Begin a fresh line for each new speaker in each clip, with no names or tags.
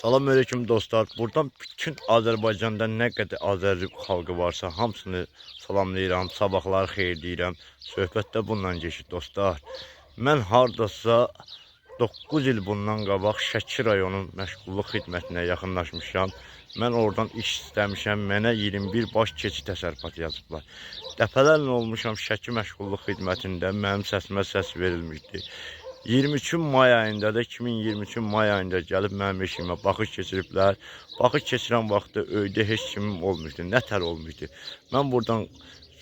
Salam aleyküm dostlar. Buradan bütün Azərbaycanda nə qədər Azəri xalqı varsa hamısını salamlayıram. Sabahlar xeyir deyirəm. Söhbət də bundan keçir dostlar. Mən hardasa 9 il bundan qabaq Şəki rayonu məşğulluq xidmətinə yaxınlaşmışam. Mən oradan iş istəmişəm. Mənə 21 baş keçi təsərrüfatı yazıblar. Dəfələrlə olmuşam Şəki məşğulluq xidmətində. Mənim səsimə səs verilmişdi. 23 may ayında da 2023 may ayında gəlib mənim eşiyimə baxış keçiriblər. Baxış keçirən vaxtda öydə heç kimim olmuşdu, nətər olmuşdu. Mən buradan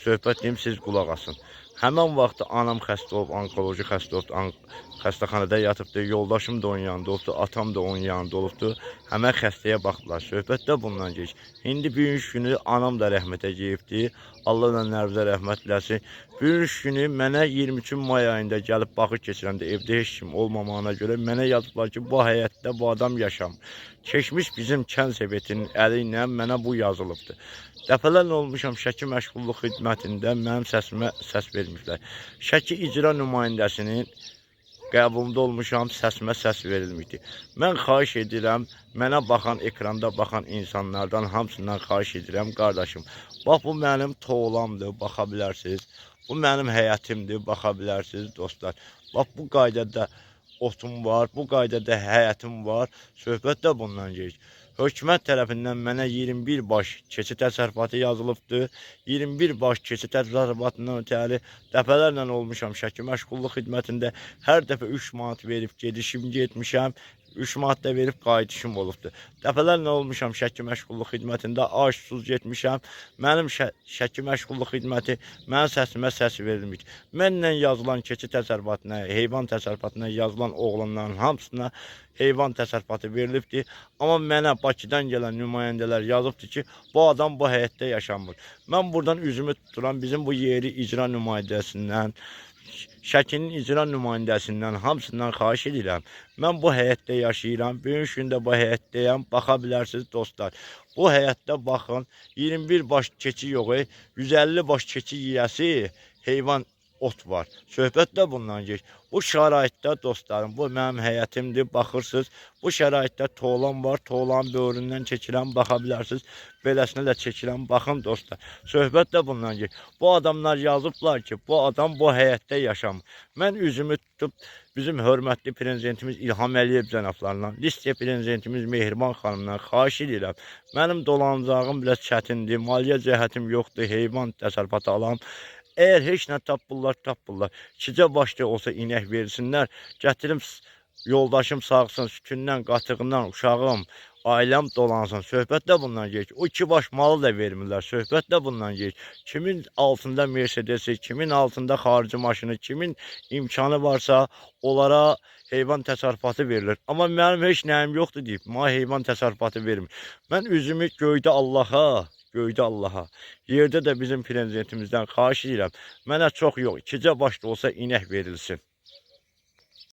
söhbət deyim, siz qulaq asın. Həmən vaxtda anam xəstə olub, onkoloji xəstə olub, xəstəxanada yatıbdı. Yoldaşım da onun yanında olubdu, atam da onun yanında olubdu. Həmən xəstəyə baxdılar. Söhbət də bundan geç. İndi bir günü anam da rəhmətə gedibdi. Allah da nərvizə rəhmət eləsin. Bir günü mənə 23 may ayında gəlib baxış keçirəndə evdə heç kim olmamağına görə mənə yazıblar ki, bu həyətdə bu adam yaşamır. Keçmiş bizim kənd sovetinin əli ilə mənə bu yazılıbdır. Dəfələrlə olmuşam Şəki məşğulluq xidmətində mənim səsimə səs vermişlər. Şəki icra nümayəndəsinin qəbulunda olmuşam, səsimə səs verilmişdi. Mən xahiş edirəm, mənə baxan, ekranda baxan insanlardan hamısından xahiş edirəm, qardaşım. Bax, bu mənim toğlamdır, baxa bilərsiniz. Bu mənim həyətimdir, baxa bilərsiniz dostlar. Bax, bu qaydada otum var, bu qaydada həyətim var. Söhbət də bundan gedir. Hökumət tərəfindən mənə 21 baş keçi təsərrüfatı yazılıbdır. 21 baş keçi təsərrüfatından ötəri dəfələrlə olmuşam Şəki məşğulluq xidmətində. Hər dəfə 3 manat verib gedişim getmişəm. 3 manat da verib qayıdışım olubdur. Dəfələrlə olmuşam Şəki məşğulluq xidmətində, aşsız getmişəm. Mənim Şəki məşğulluq xidməti mənim səsimə səs verilmiş. Mənlə yazılan keçi təsərrüfatına, heyvan təsərrüfatına yazılan oğlanların hamısına heyvan təsərrüfatı verilibdir. Amma mənə Bakıdan gələn nümayəndələr yazıbdır ki, bu adam bu həyətdə yaşamır. Mən buradan üzümü tuturam bizim bu yeri icra nümayəndəsindən, Şəkinin icra nümayəndəsindən hamısından xahiş edirəm. Mən bu həyətdə yaşayıram, bir gün də bu həyətdəyəm, baxa bilərsiniz dostlar. Bu həyətdə baxın, 21 baş keçi yox, 150 baş keçi yiyəsi heyvan ot var. Söhbət də bundan geç. Bu şəraitdə dostlarım, bu mənim həyətimdir, baxırsınız. Bu şəraitdə toğlan var, toğlan böyründən çəkilən, baxa bilərsiniz. Beləsinə də çəkilən, baxın dostlar. Söhbət də bundan geç. Bu adamlar yazıblar ki, bu adam bu həyətdə yaşamır. Mən üzümü tutub bizim hörmətli prezidentimiz İlham Əliyev cənablarından, Listiya prezidentimiz Mehriban xanımdan xahiş edirəm. Mənim dolanacağım biraz çətindir, maliyyə cəhətim yoxdur, heyvan təsərrüfatı alam. Eğer heç nə tapırlar. İkicə başda olsa inək versinlər. Gətirim yoldaşım sağsın, sütündən, qatığından, uşağım, ailəm dolansın. Söhbət də bundan geç. O 2 baş malı da vermirlər. Söhbət də bundan geç. Kimin altında Mercedesi, kimin altında xarici maşını, kimin imkanı varsa onlara heyvan təsərrüfatı verilir. Amma mənim heç nəyim yoxdur deyib, mənə heyvan təsərrüfatı vermir. Mən üzümü göydə Allaha, yerdə də bizim prezidentimizdən xahiş edirəm. Mənə çox yox, 2cə başda olsa inək verilsin.